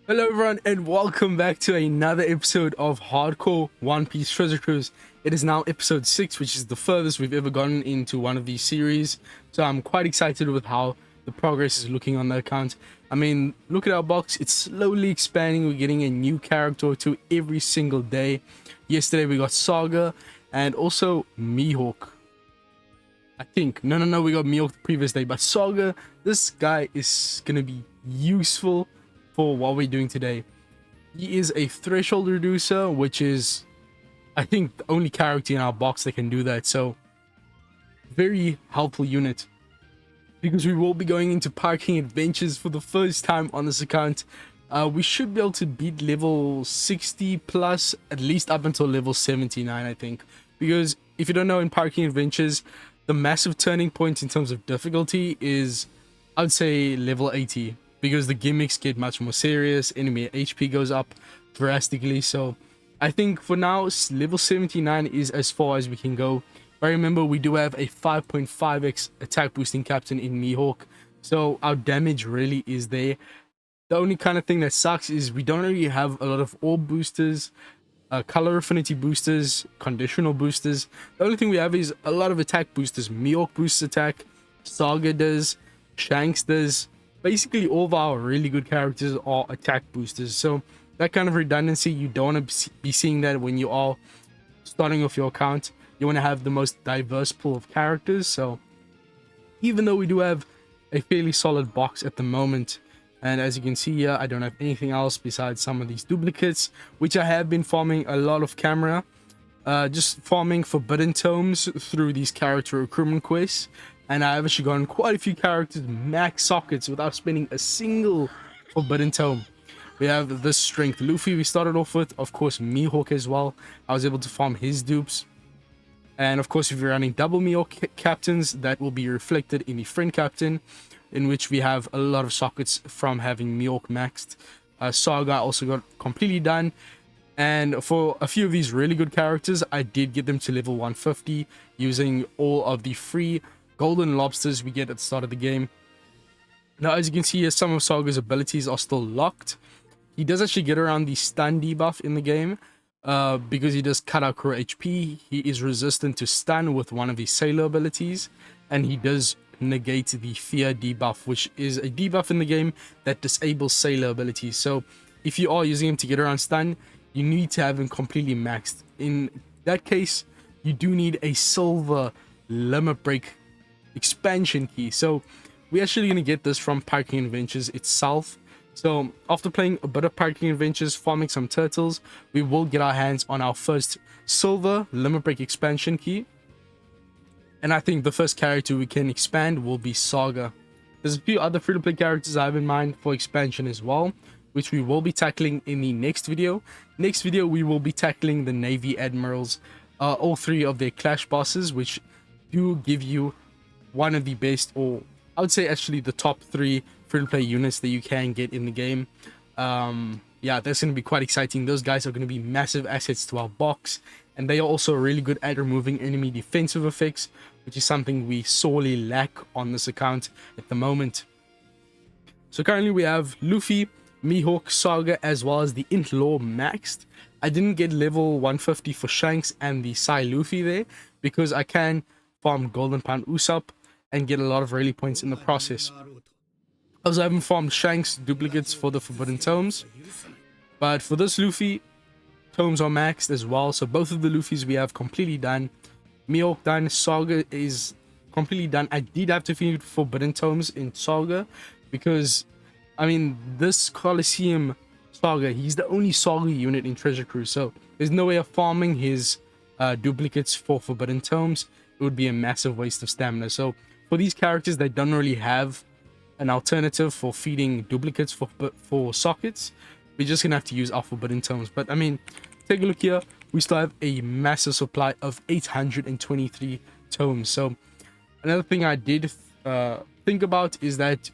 Hello everyone and welcome back to another episode of Hardcore One Piece Treasure Cruise. It is now episode 6, which is the furthest we've ever gotten into one of these series. So I'm quite excited with how the progress is looking on the account. I mean, look at our box, it's slowly expanding. We're getting a new character or two every single day. Yesterday we got Saga and also Mihawk. I think. No, we got Mihawk the previous day, but Saga, this guy is gonna be useful for what we're doing today. He is a threshold reducer, which is, I think, the only character in our box that can do that. So, very helpful unit. Because we will be going into parking adventures for the first time on this account. We should be able to beat level 60 plus, at least up until level 79, I think. Because if you don't know, in parking adventures, the massive turning point in terms of difficulty is, I'd say, level 80. Because the gimmicks get much more serious, enemy HP goes up drastically. So I think for now, level 79 is as far as we can go. But remember, we do have a 5.5x attack boosting captain in Mihawk, so our damage really is there. The only kind of thing that sucks is we don't really have a lot of orb boosters, color affinity boosters, conditional boosters. The only thing we have is a lot of attack boosters. Mihawk boosts attack, Saga does, Shanks does. Basically, all of our really good characters are attack boosters. So that kind of redundancy, you don't want to be seeing that when you are starting off your account. You want to have the most diverse pool of characters. So even though we do have a fairly solid box at the moment, and as you can see here, I don't have anything else besides some of these duplicates, which I have been farming a lot of camera. Just farming forbidden tomes through these character recruitment quests. And I've actually gotten quite a few characters max sockets without spending a single forbidden tome. We have this strength Luffy we started off with, of course Mihawk as well. I was able to farm his dupes. And of course, if you're running double Mihawk captains, that will be reflected in the friend captain, in which we have a lot of sockets from having Mihawk maxed. Saga also got completely done. And for a few of these really good characters, I did get them to level 150 using all of the free golden lobsters we get at the start of the game. Now, as you can see here, some of Saga's abilities are still locked. He does actually get around the stun debuff in the game because he does cut out core HP. He is resistant to stun with one of his sailor abilities, and he does negate the fear debuff, which is a debuff in the game that disables sailor abilities. So if you are using him to get around stun, you need to have him completely maxed. In that case, you do need a silver limit break expansion key. So we're actually going to get this from Parking Adventures itself. So after playing a bit of Parking Adventures, farming some turtles, we will get our hands on our first silver limit break expansion key. And I think the first character we can expand will be Saga. There's a few other free-to-play characters I have in mind for expansion as well, which we will be tackling in the next video. Next video, we will be tackling the Navy Admirals, all three of their clash bosses, which do give you one of the best, or I would say actually the top 3 free-to-play units that you can get in the game. Yeah, that's going to be quite exciting. Those guys are going to be massive assets to our box, and they are also really good at removing enemy defensive effects, which is something we sorely lack on this account at the moment. So currently we have Luffy, Mihawk, Saga, as well as the Int Law maxed. I didn't get level 150 for Shanks and the Sai Luffy there because I can farm Golden Pound Usopp and get a lot of rally points in the process. I also haven't farmed Shanks duplicates for the Forbidden Tomes, but for this Luffy, tomes are maxed as well, so both of the Luffys we have completely done. Mihawk done, Saga is completely done. I did have to feed Forbidden Tomes in Saga because, I mean, this Colosseum Saga, he's the only Saga unit in Treasure Cruise, so there's no way of farming his duplicates for Forbidden Tomes. It would be a massive waste of stamina. So for these characters that don't really have an alternative for feeding duplicates for sockets, we're just gonna have to use our Forbidden Tomes. But I mean, take a look here, we still have a massive supply of 823 tomes. So another thing I did think about is that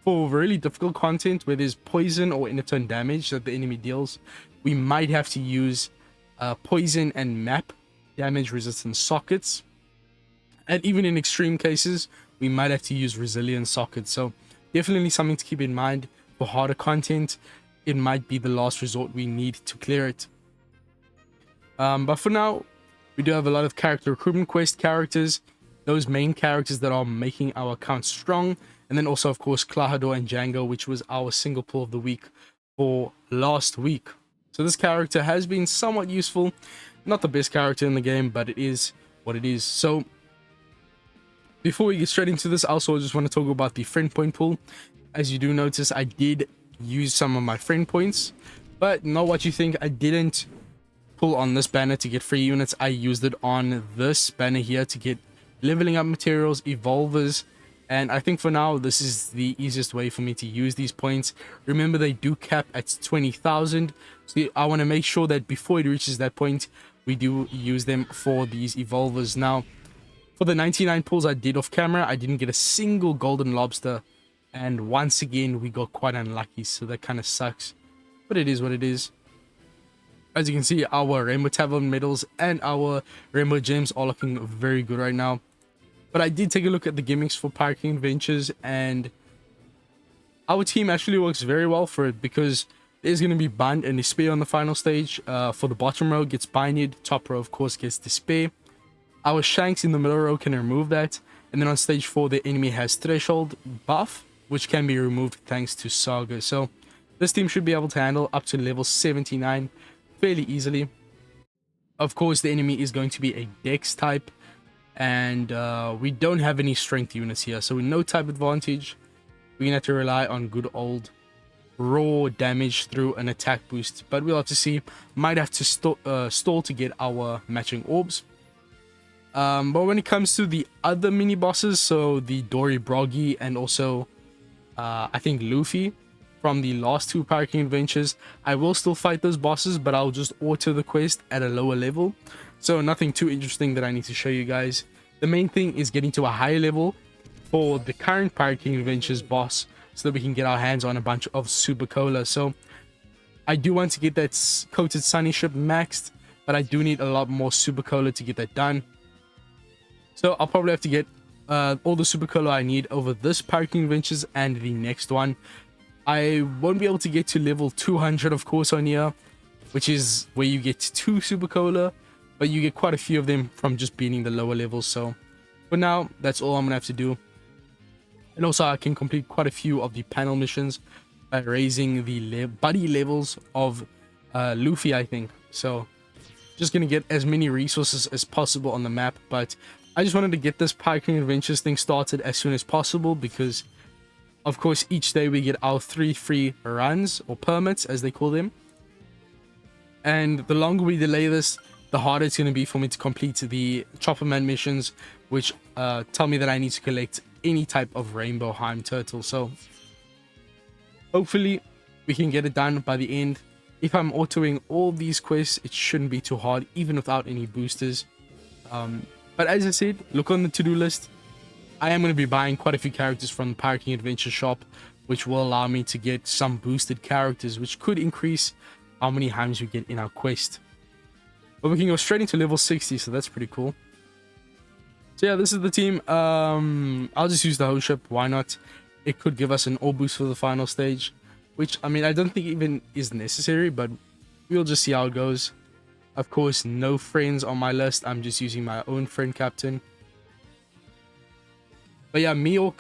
for really difficult content where there's poison or inner-turn damage that the enemy deals, we might have to use poison and map damage resistant sockets. And even in extreme cases, we might have to use resilient sockets. So definitely something to keep in mind for harder content. it might be the last resort we need to clear it. But for now, we do have a lot of character recruitment quest characters, those main characters that are making our account strong, and then also, of course, Klahador and Django, which was our single pull of the week for last week. So this character has been somewhat useful. Not the best character in the game, but it is what it is. So before we get straight into this, I also just want to talk about the friend point pool. As you do notice, I did use some of my friend points, but not what you think. I didn't pull on this banner to get free units. I used it on this banner here to get leveling up materials, evolvers, and I think for now this is the easiest way for me to use these points. Remember, they do cap at 20,000, so I want to make sure that before it reaches that point, we do use them for these evolvers. Now, for the 99 pulls I did off camera, I didn't get a single golden lobster, and once again we got quite unlucky, so that kind of sucks, but it is what it is. As you can see, our Rainbow Tavern medals and our Rainbow Gems are looking very good right now. But I did take a look at the gimmicks for Pirate King Adventures, and our team actually works very well for it, because there's going to be Bind and Despair on the final stage. For the bottom row gets Binded, top row of course gets Despair. Our Shanks in the middle row can remove that, and then on stage 4 the enemy has Threshold buff, which can be removed thanks to Saga. So this team should be able to handle up to level 79 fairly easily. Of course, the enemy is going to be a Dex type, and we don't have any strength units here, so with no type advantage, we're gonna have to rely on good old raw damage through an attack boost. But we'll have to see. Might have to stall to get our matching orbs. But when it comes to the other mini bosses, so the Dory Broggy and also I think Luffy from the last 2 Pirate King Adventures, I will still fight those bosses, but I'll just auto the quest at a lower level. So nothing too interesting that I need to show you guys. The main thing is getting to a higher level for the current Pirate King Adventures boss, so that we can get our hands on a bunch of Super Cola. So I do want to get that Coated Sunny ship maxed, but I do need a lot more Super Cola to get that done. So I'll probably have to get all the Super Cola I need over this Pirate King Adventures and the next one. I won't be able to get to level 200 of course on here, which is where you get 2 Super Cola, but you get quite a few of them from just beating the lower levels. So for now, that's all I'm gonna have to do. And also I can complete quite a few of the panel missions by raising the buddy levels of Luffy, I think. So just gonna get as many resources as possible on the map, but I just wanted to get this Pirate King Adventures thing started as soon as possible, because of course each day we get our 3 free runs, or permits as they call them, and the longer we delay this, the harder it's going to be for me to complete the Chopperman missions, which tell me that I need to collect any type of Rainbow Heim turtle. So hopefully we can get it done by the end. If I'm autoing all these quests, it shouldn't be too hard, even without any boosters. But as I said, look on the to-do list. I am going to be buying quite a few characters from the Pirate King Adventure shop, which will allow me to get some boosted characters, which could increase how many Heims we get in our quest. But we can go straight into level 60, so that's pretty cool. So yeah, this is the team. I'll just use the host ship, why not? It could give us an orb boost for the final stage, which, I mean, I don't think even is necessary, but we'll just see how it goes. Of course, no friends on my list. I'm just using my own friend captain. But yeah, Mihawk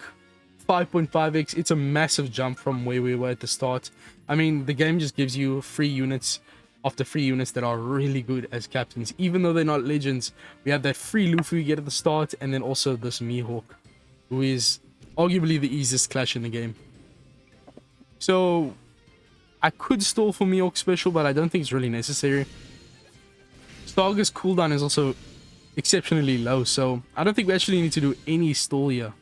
5.5x. It's a massive jump from where we were at the start. I mean, the game just gives you free units after free units that are really good as captains. Even though they're not legends, we have that free Luffy we get at the start, and then also this Mihawk, who is arguably the easiest clash in the game. So I could stall for Mihawk special, but I don't think it's really necessary. Saga's cooldown is also exceptionally low, so I don't think we actually need to do any stall here.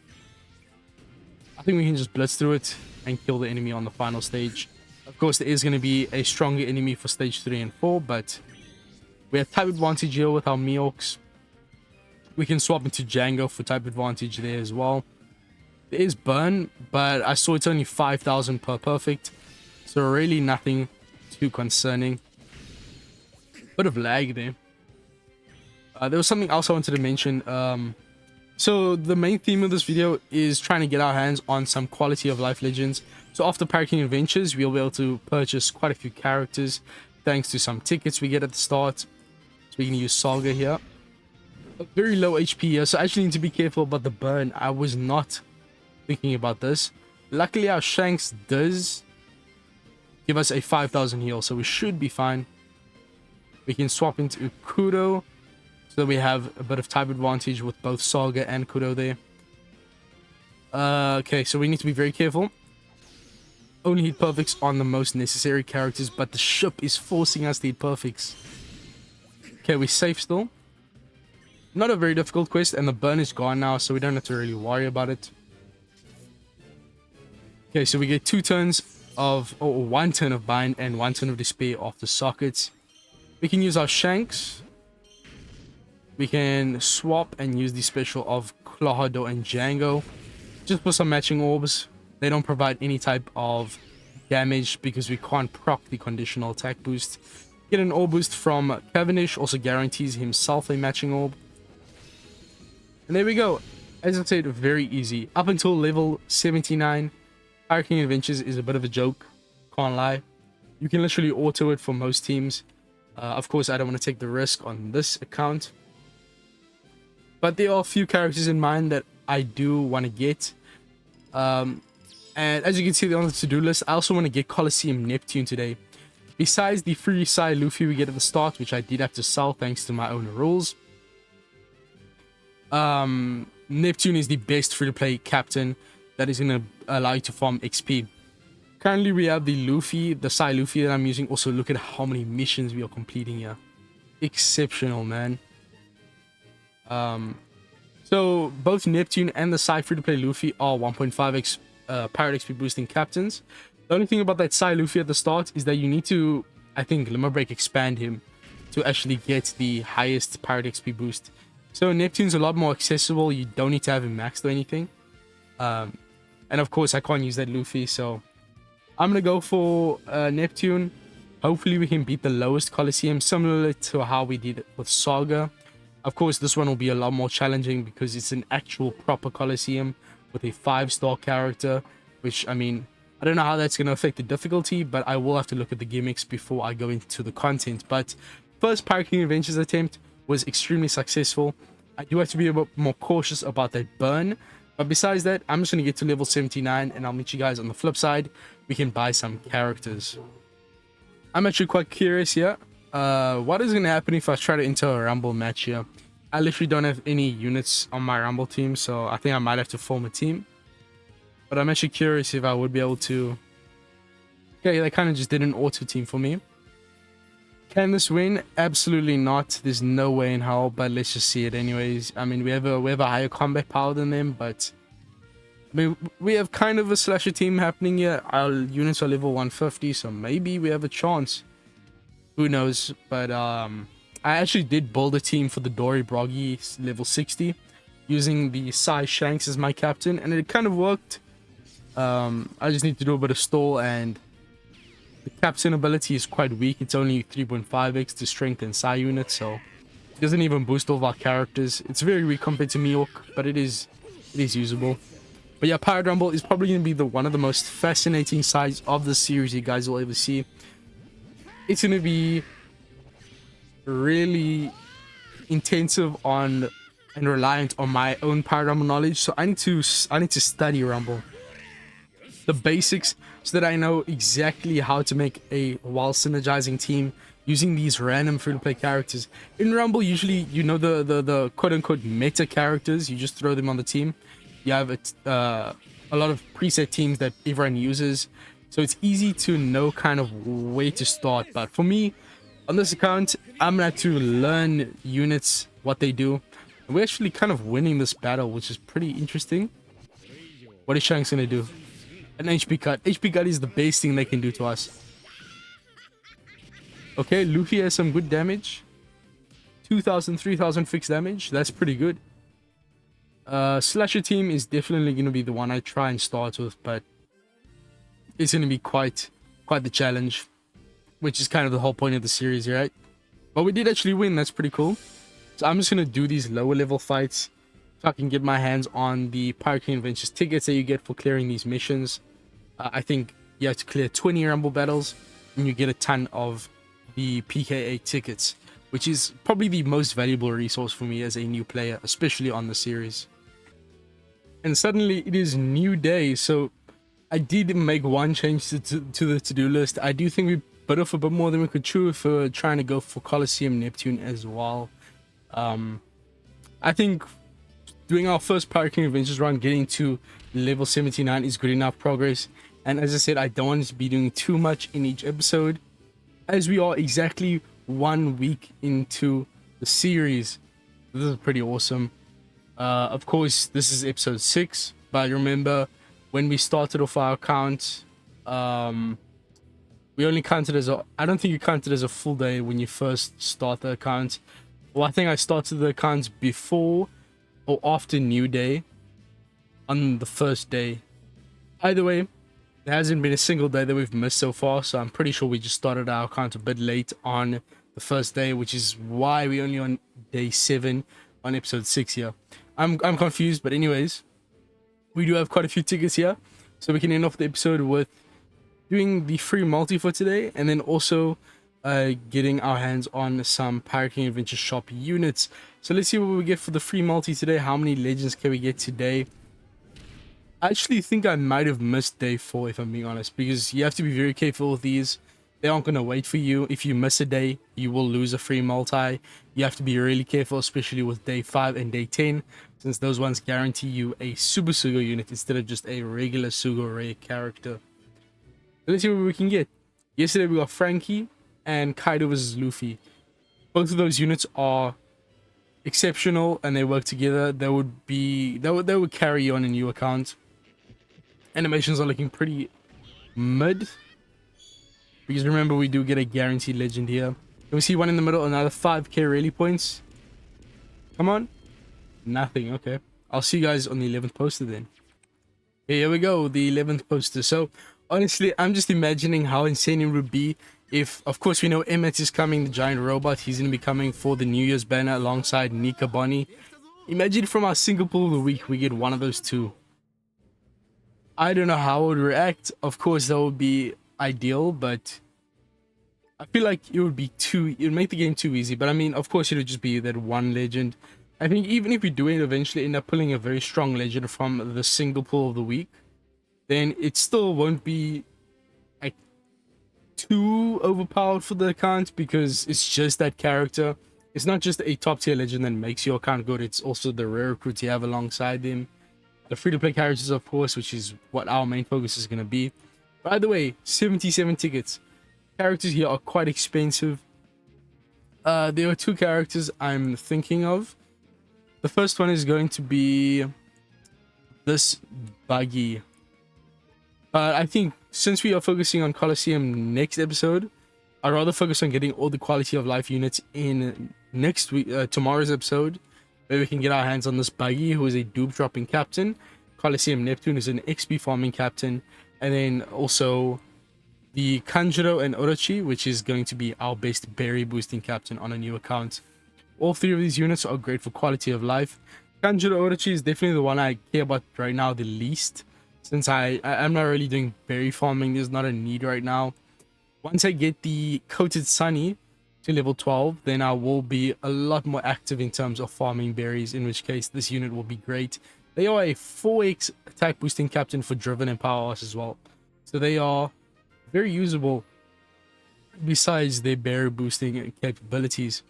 I think we can just blitz through it and kill the enemy on the final stage. Of course, there is going to be a stronger enemy for stage 3 and 4, but we have type advantage here with our Mihawks. We can swap into Django for type advantage there as well. There is burn, but I saw it's only 5,000 per perfect, so really nothing too concerning. Bit of lag there. There was something else I wanted to mention. So the main theme of this video is trying to get our hands on some quality of life legends So after Pirate King Adventures, we'll be able to purchase quite a few characters thanks to some tickets we get at the start. So we can use Saga here. A very low HP here, so I actually need to be careful about the burn. I was not thinking about this. Luckily, our Shanks does give us a 5,000 heal, so we should be fine. We can swap into Kudo, so that we have a bit of type advantage with both Saga and Kudo there. Okay, so we need to be very careful. Only hit perfects on the most necessary characters, but the ship is forcing us to hit perfects. Okay, we're safe still. Not a very difficult quest, and the burn is gone now, so we don't have to really worry about it. Okay, so we get 2 turns of, or 1 turn of bind and 1 turn of despair off the sockets. We can use our Shanks. We can swap and use the special of Clawhado and Django, just for some matching orbs. They don't provide any type of damage because we can't proc the conditional attack boost. Get an orb boost from Cavendish, also guarantees himself a matching orb. And there we go. As I said, very easy. Up until level 79, Pirate King Adventures is a bit of a joke. Can't lie. You can literally auto it for most teams. Of course, I don't want to take the risk on this account. But there are a few characters in mind that I do want to get. And as you can see on the to-do list, I also want to get Colosseum Neptune today. Besides the free Psy Luffy we get at the start, which I did have to sell thanks to my own rules. Neptune is the best free-to-play captain that is going to allow you to farm XP. Currently, we have the Luffy, the Psy Luffy that I'm using. Also, look at how many missions we are completing here. Exceptional, man. So, both Neptune and the Psy free-to-play Luffy are 1.5x Pirate XP boosting captains. The only thing about that Psy Luffy at the start is that you need to, I think, Limit Break expand him to actually get the highest Pirate XP boost. So Neptune's a lot more accessible. You don't need to have him maxed or anything. And of course, I can't use that Luffy, so I'm gonna go for Neptune. Hopefully, we can beat the lowest Colosseum, similar to how we did it with Saga. Of course, this one will be a lot more challenging because it's an actual proper Colosseum with a 5-star character, which, I mean, I don't know how that's going to affect the difficulty, but I will have to look at the gimmicks before I go into the content. But first Pirate King Adventures attempt was extremely successful. I do have to be a bit more cautious about that burn. But besides that, I'm just going to get to level 79 and I'll meet you guys on the flip side. We can buy some characters. I'm actually quite curious here. What is going to happen if I try to enter a Rumble match here? I literally don't have any units on my Rumble team, so I think I might have to form a team. But I'm actually curious if I would be able to... Okay, they kind of just did an auto team for me. Can this win? Absolutely not. There's no way in hell, but let's just see it anyways. I mean, we have a higher combat power than them, but... I mean, we have kind of a slasher team happening here. Our units are level 150, so maybe we have a chance. Who knows? But, I actually did build a team for the Dory Broggy level 60 using the Psy Shanks as my captain, and it kind of worked. I just need to do a bit of stall, and the captain ability is quite weak. It's only 3.5x to strength and Psy units, so it doesn't even boost all of our characters. It's very weak compared to Miok, but it is usable. But yeah, Pirate Rumble is probably going to be one of the most fascinating sides of the series you guys will ever see. It's going to be really intensive on and reliant on my own Pirate Rumble knowledge, so I need to study Rumble, the basics, so that I know exactly how to make a while synergizing team using these random free-to-play characters. In Rumble, usually you know the quote-unquote meta characters. You just throw them on the team. You have a lot of preset teams that everyone uses, so it's easy to know kind of where to start. But for me, on this account, I'm gonna have to learn units, what they do. And we're actually kind of winning this battle, which is pretty interesting. What is Shanks gonna do? An HP cut. HP cut is the best thing they can do to us. Okay, Luffy has some good damage. 2,000, 3,000 fixed damage. That's pretty good. Slasher team is definitely gonna be the one I try and start with, but it's gonna be quite the challenge, which is kind of the whole point of the series, right? But we did actually win. That's pretty cool. So I'm just going to do these lower level fights so I can get my hands on the Pirate King Adventures tickets that you get for clearing these missions. I think you have to clear 20 rumble battles and you get a ton of the PKA tickets, which is probably the most valuable resource for me as a new player, especially on the series. And suddenly it is new day, so I did make one change to the to-do list. I do think we bit off a bit more than we could chew if we were trying to go for Colosseum Neptune as well. I think doing our first Pirate King Adventures run, getting to level 79 is good enough progress. And as I said, I don't want to be doing too much in each episode, as we are exactly 1 week into the series. This is pretty awesome. Of course, this is episode 6, but remember when we started off our account, we only counted as I don't think you counted as a full day when you first start the account. Well, I think I started the account before or after New Day on the first day. Either way, there hasn't been a single day that we've missed so far, so I'm pretty sure we just started our account a bit late on the first day, which is why we're only on day 7 on episode 6 here. I'm confused, but anyways, we do have quite a few tickets here, so we can end off the episode with doing the free multi for today, and then also getting our hands on some Pirate King Adventure Shop units. So let's see what we get for the free multi today. How many legends can we get today? I actually think I might have missed day 4, if I'm being honest, because you have to be very careful with these. They aren't going to wait for you. If you miss a day, you will lose a free multi. You have to be really careful, especially with day 5 and day 10, since those ones guarantee you a Super Sugo unit instead of just a regular Sugo rare character. So let's see what we can get. Yesterday we got Frankie and Kaido versus Luffy. Both of those units are exceptional and they work together. They would carry you on a new account. Animations are looking pretty mid, because remember we do get a guaranteed legend here. And we see one in the middle, another 5k rally points. Come on. Nothing. Okay, I'll see you guys on the 11th poster then. Okay, here we go, the 11th poster. So honestly, I'm just imagining how insane it would be if, of course, we know Emmet is coming, the giant robot. He's going to be coming for the New Year's banner alongside Nika Bonnie. Imagine from our single pool of the week, we get one of those two. I don't know how I would react. Of course, that would be ideal, but I feel like it would make the game too easy. But I mean, of course, it would just be that one legend. I think even if we do eventually end up pulling a very strong legend from the single pool of the week, then it still won't be like too overpowered for the account, because it's just that character. It's not just a top tier legend that makes your account good, it's also the rare recruits you have alongside them. The free-to-play characters, of course, which is what our main focus is going to be. By the way, 77 tickets. Characters here are quite expensive. There are 2 characters I'm thinking of. The first one is going to be this Buggy. But I think since we are focusing on Colosseum next episode, I'd rather focus on getting all the quality of life units in next week, tomorrow's episode, where we can get our hands on this Buggy, who is a dupe dropping captain. Colosseum Neptune is an XP farming captain. And then also the Kanjuro and Orochi, which is going to be our best berry boosting captain on a new account. All 3 of these units are great for quality of life. Kanjuro Orochi is definitely the one I care about right now the least, since I'm not really doing berry farming. There's not a need right now. Once I get the Coated Sunny to level 12, then I will be a lot more active in terms of farming berries, in which case this unit will be great. They are a 4x attack boosting captain for Driven and Powerhouse as well, so they are very usable besides their berry boosting capabilities.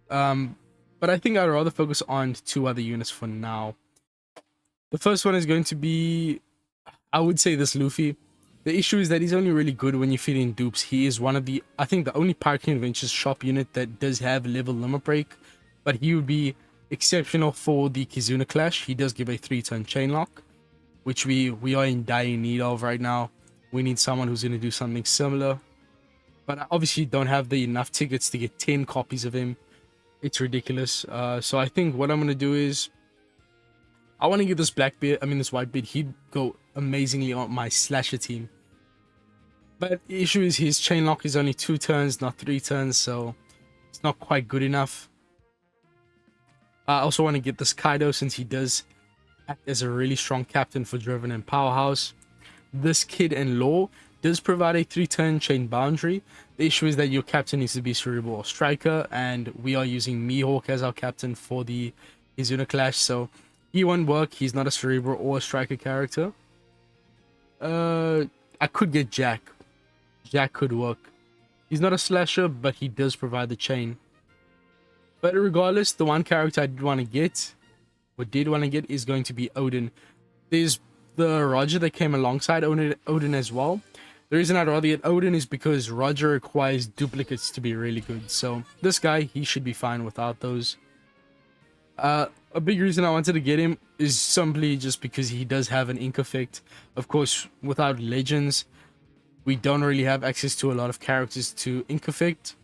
But I think I'd rather focus on 2 other units for now. The first one is going to be, I would say, this Luffy. The issue is that he's only really good when you feed in dupes. He is one of the, I think, the only Pirate King Adventures shop unit that does have level limit break, but he would be exceptional for the Kizuna Clash. He does give a 3-turn chain lock, which we are in dire need of right now. We need someone who's going to do something similar, but I obviously don't have the enough tickets to get 10 copies of him. It's ridiculous. So I think what I'm going to do is, I want to get this this white beard. He'd go amazingly on my slasher team. But the issue is his chain lock is only 2 turns, not 3 turns, so it's not quite good enough. I also want to get this Kaido, since he does act as a really strong captain for Driven and Powerhouse. this kid in lore does provide a 3-turn chain boundary. The issue is that your captain needs to be cerebral or striker, and we are using Mihawk as our captain for the Kizuna clash, so he won't work. He's not a cerebral or a striker character. I could get Jack. Jack could work. He's not a slasher, but he does provide the chain. But regardless, the one character I did want to get is going to be Odin. There's the Roger that came alongside Odin as well. The reason I'd rather get Odin is because Roger requires duplicates to be really good. So this guy, he should be fine without those. A big reason I wanted to get him is simply just because he does have an ink effect. Of course, without legends, we don't really have access to a lot of characters to ink effect.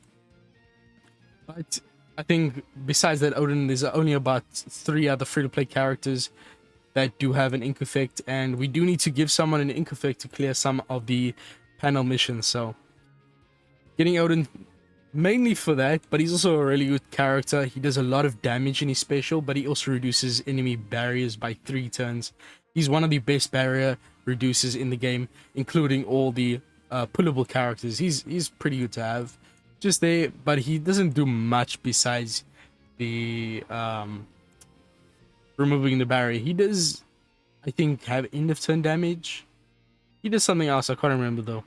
But I think besides that, Odin, there's only about 3 other free-to-play characters that do have an ink effect, and we do need to give someone an ink effect to clear some of the panel missions. So getting Odin mainly for that, but he's also a really good character. He does a lot of damage in his special, but he also reduces enemy barriers by 3 turns. He's one of the best barrier reducers in the game, including all the pullable characters. He's pretty good to have just there, but he doesn't do much besides the removing the barrier. He does, I think, have end of turn damage. He does something else, I can't remember though.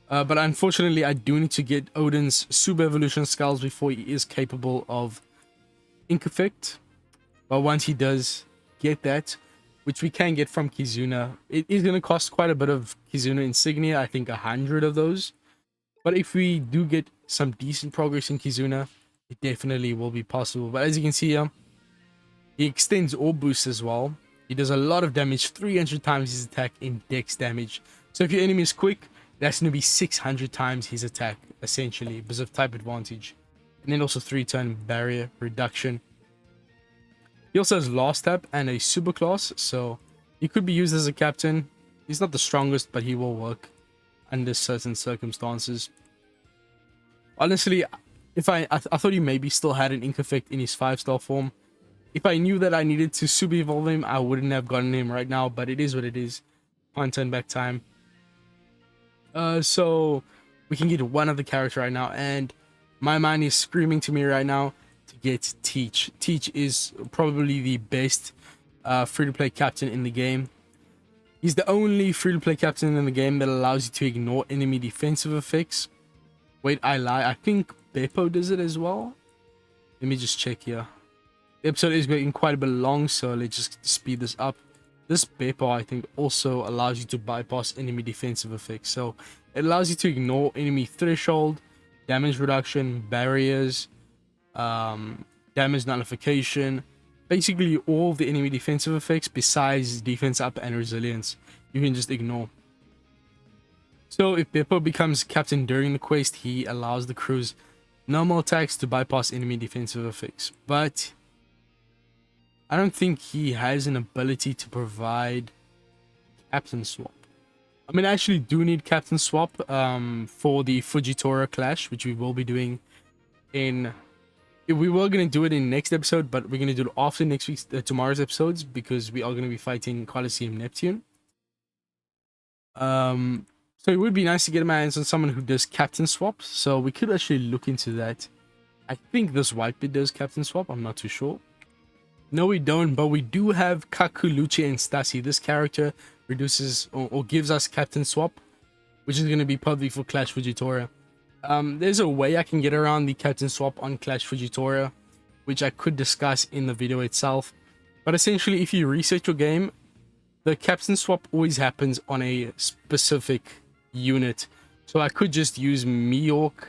But unfortunately, I do need to get Odin's Super Evolution Skulls before he is capable of ink effect. But once he does get that, which we can get from Kizuna, it is going to cost quite a bit of Kizuna insignia, I think 100 of those. But if we do get some decent progress in Kizuna, it definitely will be possible. But as you can see here, he extends orb boost as well. He does a lot of damage, 300 times his attack in dex damage. So if your enemy is quick, that's going to be 600 times his attack, essentially, because of type advantage. And then also 3-turn barrier reduction. He also has last tap and a super class, so he could be used as a captain. He's not the strongest, but he will work under certain circumstances. Honestly, if I thought he maybe still had an ink effect in his 5-star form. If I knew that I needed to super evolve him, I wouldn't have gotten him right now, but it is what it is. Can't turn back time. So we can get one other character right now, and my mind is screaming to me right now to get Teach. Teach is probably the best free-to-play captain in the game. He's the only free-to-play captain in the game that allows you to ignore enemy defensive effects. Wait, I lie. I think Beppo does it as well. Let me just check here. The episode is getting quite a bit long, so let's just speed this up. This Beppo, I think, also allows you to bypass enemy defensive effects. So it allows you to ignore enemy threshold, damage reduction, barriers, damage nullification, basically all of the enemy defensive effects besides defense up and resilience. You can just ignore. So if Beppo becomes captain during the quest, he allows the crew's normal attacks to bypass enemy defensive effects. But I don't think he has an ability to provide captain swap. I mean, I actually do need captain swap for the Fujitora clash, which we will be doing in... We were going to do it in next episode, but we're going to do it after next week's tomorrow's episodes, because we are going to be fighting Colosseum Neptune. So it would be nice to get my hands on someone who does captain swap, so we could actually look into that. I think this Whitebeard does captain swap, I'm not too sure. No, we don't, but we do have Kaku, Lucia, and Stasi. This character reduces or gives us captain swap, which is going to be probably for Clash Fujitora. There's a way I can get around the captain swap on Clash Fujitora, which I could discuss in the video itself. But essentially, if you reset your game, the captain swap always happens on a specific unit. So I could just use Mihawk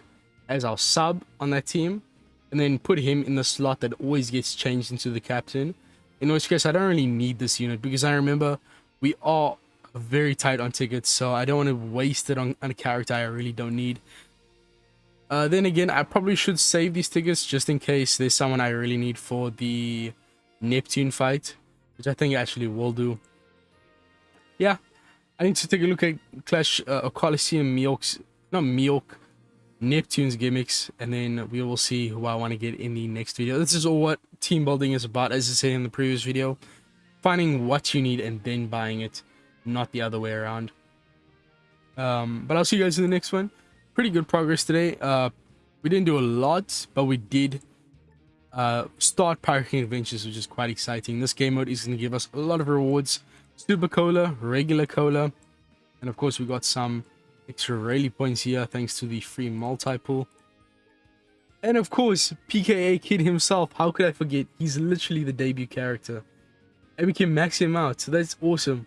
as our sub on that team, and then put him in the slot that always gets changed into the captain. In which case, I don't really need this unit, because I remember we are very tight on tickets, so I don't want to waste it on a character I really don't need. Then again, I probably should save these tickets just in case there's someone I really need for the Neptune fight, which I think I actually will do. Yeah, I need to take a look at Colosseum Neptune's gimmicks, and then we will see who I want to get in the next video. This is all what team building is about, as I said in the previous video. Finding what you need and then buying it. not the other way around. But I'll see you guys in the next one. Pretty good progress today. We didn't do a lot, but we did start Pirate King Adventures, which is quite exciting. This game mode is going to give us a lot of rewards: super cola, regular cola, and of course we got some extra rally points here thanks to the free multi-pull. And of course, PKA Kid himself, how could I forget? He's literally the debut character. And we can max him out, so that's awesome.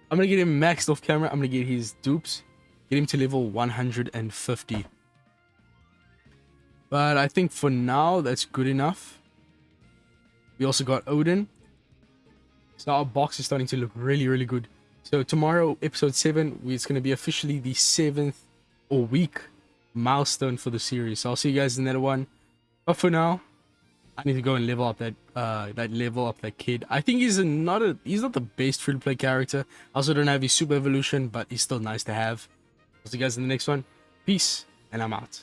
I'm going to get him maxed off camera. I'm going to get his dupes, get him to level 150. But I think for now, that's good enough. We also got Odin. So our box is starting to look really, really good. So tomorrow, episode 7, it's going to be officially the 7th or week milestone for the series. So I'll see you guys in that one. But for now, I need to go and level up that kid. I think he's not the best free-to-play character. I also don't have his super evolution, but he's still nice to have. I'll see you guys in the next one. Peace, and I'm out.